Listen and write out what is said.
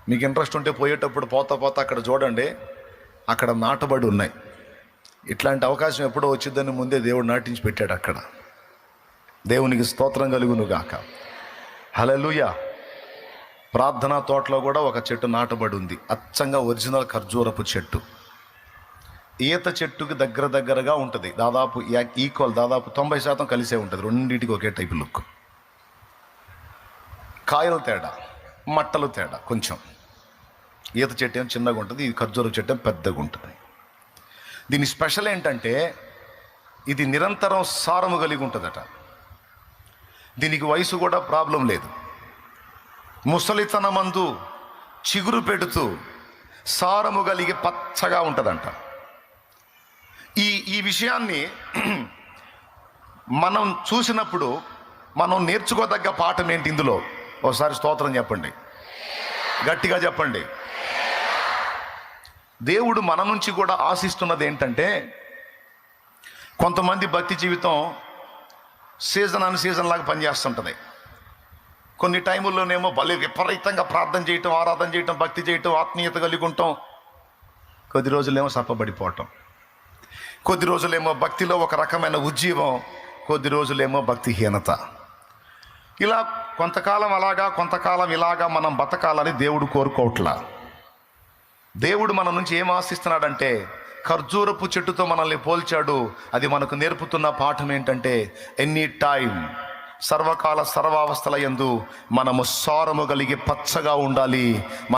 మీకు ఇంట్రెస్ట్ ఉంటే పోయేటప్పుడు పోతా పోతా అక్కడ చూడండి, అక్కడ నాటబడి ఉన్నాయి. ఇట్లాంటి అవకాశం ఎప్పుడో వచ్చిందని ముందే దేవుడు నాటించి పెట్టాడు అక్కడ. దేవునికి స్తోత్రం కలుగును గాక. హల్లెలూయా. ప్రార్థనా తోటలో కూడా ఒక చెట్టు నాటబడి ఉంది, అచ్చంగా ఒరిజినల్ ఖర్జూరపు చెట్టు. ఈత చెట్టుకి దగ్గరగా ఉంటుంది, దాదాపు ఈక్వల్, దాదాపు 90% కలిసే ఉంటుంది. రెండింటికి ఒకే టైపు లుక్. కాయలు తేడా, మట్టలు తేడా కొంచెం. ఈత చెట్టు ఏమో చిన్నగా ఉంటుంది, ఈ ఖర్జూర చెట్టు ఏమో పెద్దగా ఉంటుంది. దీని స్పెషల్ ఏంటంటే ఇది నిరంతరం సారము కలిగి ఉంటుందట. దీనికి వయసు కూడా ప్రాబ్లం లేదు. ముసలితనమందు చిగురు పెడుతూ సారము కలిగి పచ్చగా ఉంటుందంట. ఈ విషయాన్ని మనం చూసినప్పుడు మనం నేర్చుకోదగ్గ పాఠం ఏంటి ఇందులో? ఒకసారి స్తోత్రం చెప్పండి, గట్టిగా చెప్పండి. దేవుడు మన నుంచి కూడా ఆశిస్తున్నది ఏంటంటే, కొంతమంది భక్తి జీవితం సీజన్ లాగా పనిచేస్తుంటుంది. కొన్ని టైముల్లోనేమో భలే విపరీతంగా ప్రార్థన చేయటం, ఆరాధన చేయటం, భక్తి చేయటం, ఆత్మీయత కలిగి ఉంటాం. కొద్ది రోజులేమో సప్పబడిపోవటం, కొద్ది రోజులేమో భక్తిలో ఒక రకమైన ఉజ్జీవం, కొద్ది రోజులేమో భక్తిహీనత. ఇలా కొంతకాలం అలాగా, కొంతకాలం ఇలాగా మనం బతకాలని దేవుడు కోరుకోవట్లా. దేవుడు మన నుంచి ఏం ఆశిస్తున్నాడంటే, ఖర్జూరపు చెట్టుతో మనల్ని పోల్చాడు. అది మనకు నేర్పుతున్న పాఠం ఏంటంటే, ఎనీ టైం, సర్వకాల సర్వావస్థల యందు మనము సారము కలిగి పచ్చగా ఉండాలి.